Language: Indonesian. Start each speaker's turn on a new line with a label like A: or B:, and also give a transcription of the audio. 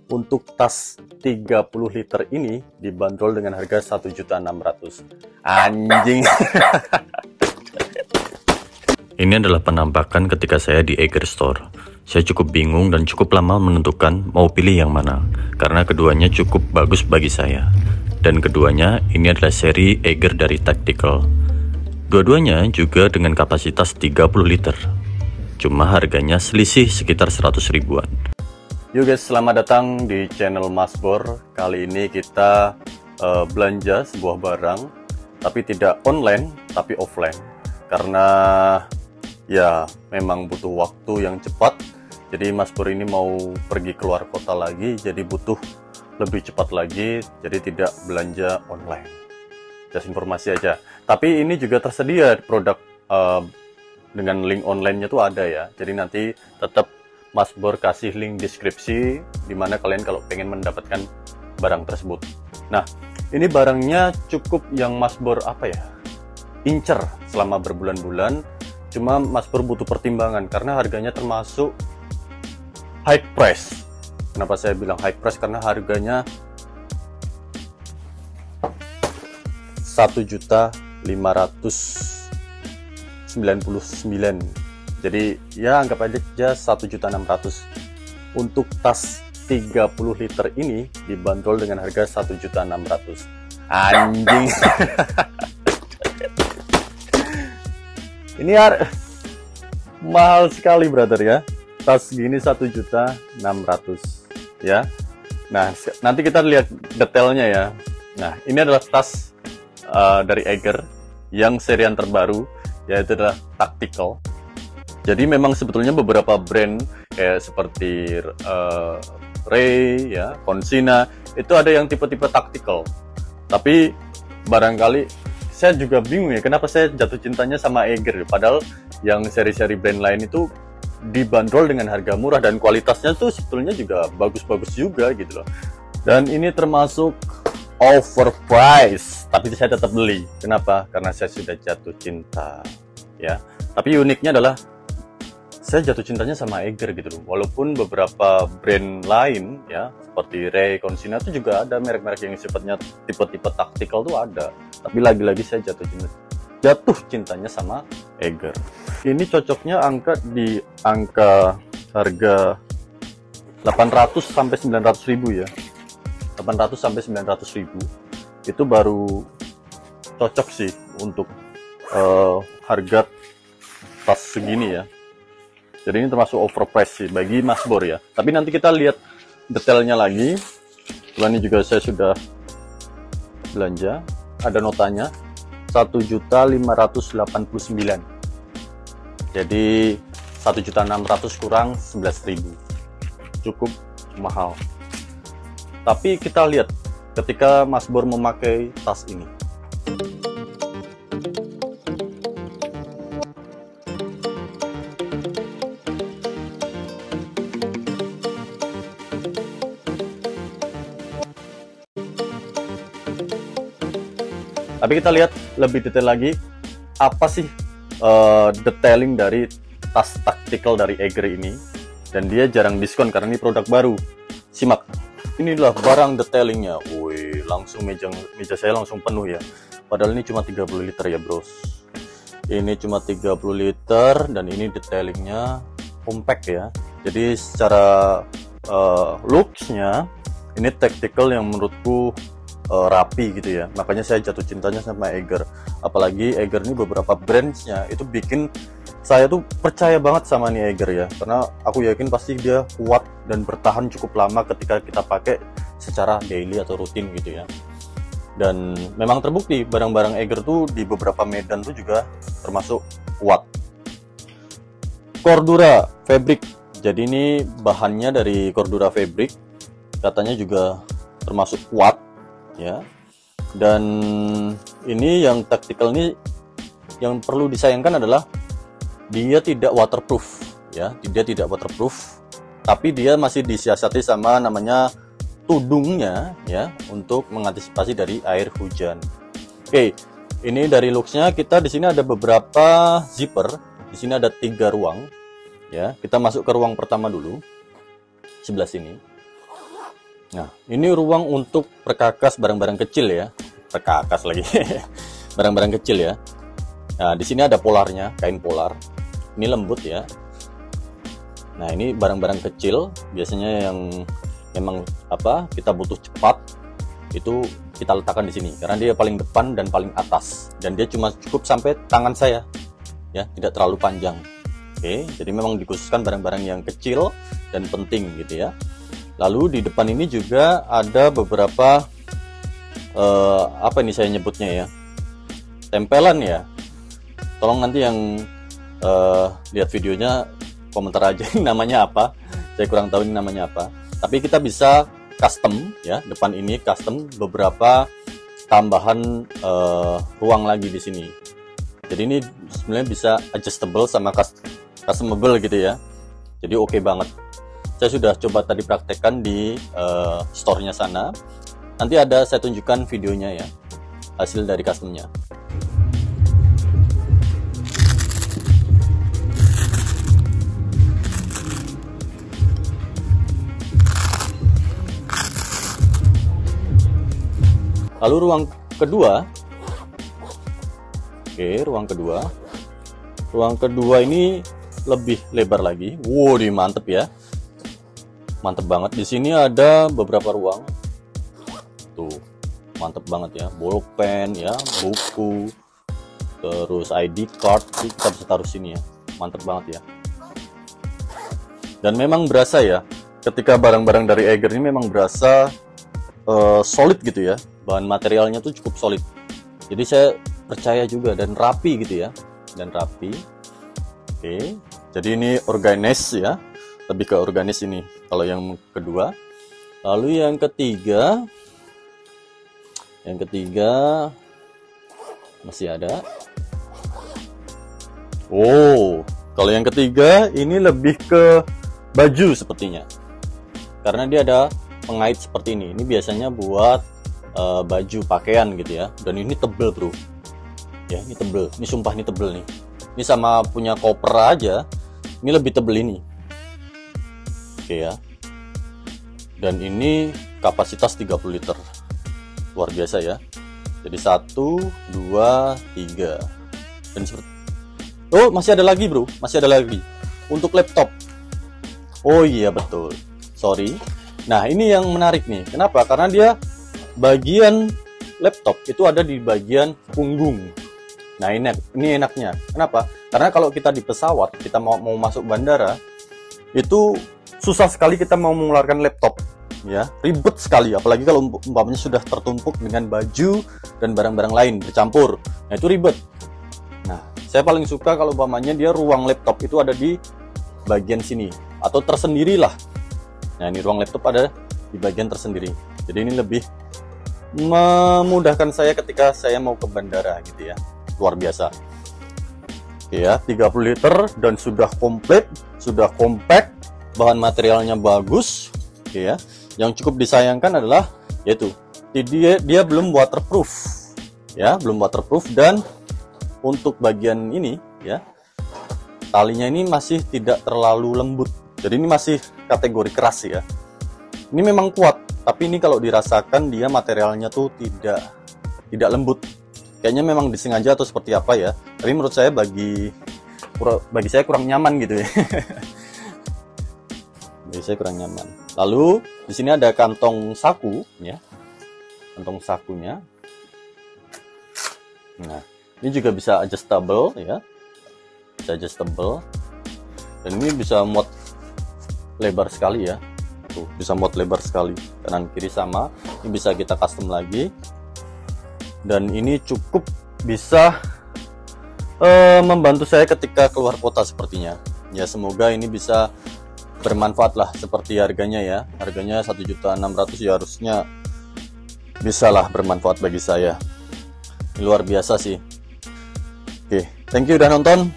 A: Untuk tas 30 liter ini dibanderol dengan harga 1.600.000. Anjing.
B: Ini adalah penampakan ketika saya di Eiger Store. Saya cukup bingung dan cukup lama menentukan mau pilih yang mana, karena keduanya cukup bagus bagi saya. Dan keduanya ini adalah seri Eiger dari Tactical. Dua-duanya juga dengan kapasitas 30 liter. Cuma harganya selisih sekitar 100 ribuan.
A: Yo guys, selamat datang di channel Mas Bor. Kali ini kita belanja sebuah barang, tapi tidak online, tapi offline. Karena ya memang butuh waktu yang cepat. Jadi Mas Bor ini mau pergi keluar kota lagi, jadi butuh lebih cepat lagi, jadi tidak belanja online. Just informasi aja. Tapi ini juga tersedia produk dengan link online-nya tuh ada ya. Jadi nanti tetap Mas Bor kasih link deskripsi dimana kalian kalau pengen mendapatkan barang tersebut. Nah, ini barangnya cukup yang Mas Bor incer selama berbulan-bulan. Cuma Mas Bor butuh pertimbangan karena harganya termasuk high price. Kenapa saya bilang high price? Karena harganya 1.599.000. Jadi ya anggap aja 1.600.000. Untuk tas 30 liter ini dibanderol dengan harga 1.600.000. Anjing. Ini mahal sekali brother ya. Tas gini 1.600.000 ya. Nah, nanti kita lihat detailnya ya. Nah, ini adalah tas dari Eiger yang serian terbaru, yaitu adalah Tactical. Jadi memang sebetulnya beberapa brand kayak seperti Ray, ya, Consina, itu ada yang tipe-tipe tactical. Tapi barangkali saya juga bingung ya, kenapa saya jatuh cintanya sama Eiger. Padahal yang seri-seri brand lain itu dibanderol dengan harga murah dan kualitasnya tuh sebetulnya juga bagus-bagus juga gitu loh. Dan ini termasuk overpriced, tapi saya tetap beli. Kenapa? Karena saya sudah jatuh cinta, ya. Tapi uniknya adalah saya jatuh cintanya sama Eiger gitu loh. Walaupun beberapa brand lain ya seperti Ray, Consina itu juga ada merek-merek yang sifatnya tipe-tipe tactical tuh ada. Tapi lagi-lagi saya jatuh cintanya sama Eiger. Ini cocoknya di angka harga 800 sampai 900 ribu ya. 800 sampai 900 ribu. Itu baru cocok sih untuk harga tas segini ya. Jadi ini termasuk overpriced sih bagi Mas Bor ya. Tapi nanti kita lihat detailnya lagi. Ini juga saya sudah belanja. Ada notanya 1.589.000. Jadi 1.600.000 kurang 11.000. Cukup mahal. Tapi kita lihat ketika Mas Bor memakai tas ini. Tapi kita lihat lebih detail lagi, apa sih detailing dari tas tactical dari Eiger ini. Dan dia jarang diskon karena ini produk baru. Simak, inilah barang detailingnya. Wih, langsung meja saya langsung penuh ya. Padahal ini cuma 30 liter ya bros. Ini cuma 30 liter dan ini detailingnya compact ya. Jadi secara looksnya ini tactical yang menurutku rapi gitu ya, makanya saya jatuh cintanya sama Eiger. Apalagi Eiger ini beberapa brandsnya itu bikin saya tuh percaya banget sama nih Eiger ya, karena aku yakin pasti dia kuat dan bertahan cukup lama ketika kita pakai secara daily atau rutin gitu ya. Dan memang terbukti barang-barang Eiger tuh di beberapa medan tuh juga termasuk kuat. Cordura fabric, jadi ini bahannya dari Cordura fabric, katanya juga termasuk kuat ya. Dan ini yang tactical ini yang perlu disayangkan adalah dia tidak waterproof ya, dia tidak waterproof, tapi dia masih disiasati sama namanya tudungnya ya untuk mengantisipasi dari air hujan. Oke, ini dari looksnya kita di sini ada beberapa zipper. Di sini ada 3 ruang ya. Kita masuk ke ruang pertama dulu, sebelah sini. Nah, ini ruang untuk perkakas barang-barang kecil ya. Perkakas lagi. Barang-barang kecil ya. Nah, di sini ada polarnya, kain polar. Ini lembut ya. Nah, ini barang-barang kecil biasanya yang memang kita butuh cepat, itu kita letakkan di sini karena dia paling depan dan paling atas, dan dia cuma cukup sampai tangan saya ya, tidak terlalu panjang. Oke, jadi memang dikhususkan barang-barang yang kecil dan penting gitu ya. Lalu di depan ini juga ada beberapa apa ini saya nyebutnya ya, tempelan ya. Tolong nanti yang lihat videonya komentar aja namanya apa, saya kurang tahu ini namanya apa. Tapi kita bisa custom ya, depan ini custom beberapa tambahan ruang lagi di sini. Jadi ini sebenarnya bisa adjustable sama customable gitu ya. Jadi oke banget. Saya sudah coba tadi praktekkan di store-nya sana. Nanti saya tunjukkan videonya ya, hasil dari customnya. Lalu ruang kedua, ruang kedua ini lebih lebar lagi. Wow, ini mantep ya, mantep banget. Di sini ada beberapa ruang, tuh mantep banget ya. Bolpen ya, buku, terus ID card, kita bisa taruh sini ya. Mantep banget ya. Dan memang berasa ya, ketika barang-barang dari Eiger ini memang berasa solid gitu ya. Bahan materialnya tuh cukup solid, jadi saya percaya juga, dan rapi gitu ya, dan rapi. Oke, jadi ini organize ya, lebih ke organize ini kalau yang kedua. Lalu yang ketiga masih ada. Oh, kalau yang ketiga ini lebih ke baju sepertinya, karena dia ada pengait seperti ini. Ini biasanya buat baju pakaian gitu ya, dan ini tebel bro ya, ini tebel, ini sumpah ini tebel nih, ini sama punya koper aja, ini lebih tebel ini. Oke ya, dan ini kapasitas 30 liter, luar biasa ya. Jadi 1, 2, 3 dan seperti, oh masih ada lagi bro, masih ada lagi untuk laptop. Oh iya betul, sorry. Nah ini yang menarik nih, kenapa? Karena dia bagian laptop itu ada di bagian punggung. Nah ini enaknya. Kenapa? Karena kalau kita di pesawat, kita mau masuk bandara, itu susah sekali kita mau mengeluarkan laptop ya, ribet sekali. Apalagi kalau umpamanya sudah tertumpuk dengan baju dan barang-barang lain bercampur, nah itu ribet. Nah saya paling suka kalau umpamanya dia ruang laptop itu ada di bagian sini atau tersendiri lah. Nah ini ruang laptop ada di bagian tersendiri, jadi ini lebih memudahkan saya ketika saya mau ke bandara gitu ya. Luar biasa ya, 30 liter dan sudah komplit, sudah compact, bahan materialnya bagus ya. Yang cukup disayangkan adalah yaitu dia belum waterproof ya, belum waterproof. Dan untuk bagian ini ya, talinya ini masih tidak terlalu lembut, jadi ini masih kategori keras ya. Ini memang kuat, tapi ini kalau dirasakan dia materialnya tuh tidak lembut. Kayaknya memang disengaja atau seperti apa ya. Tapi menurut saya bagi saya kurang nyaman gitu ya. Bagi saya kurang nyaman. Lalu di sini ada kantong saku ya. Kantong sakunya. Nah, ini juga bisa adjustable ya. Bisa adjustable. Dan ini bisa muat lebar sekali ya. Tuh, bisa muat lebar sekali, kanan kiri sama. Ini bisa kita custom lagi, dan ini cukup bisa membantu saya ketika keluar kota sepertinya ya. Semoga ini bisa bermanfaat lah, seperti harganya ya, harganya 1.600.000 ya, harusnya bisa lah bermanfaat bagi saya. Ini luar biasa sih. Oke, thank you udah nonton.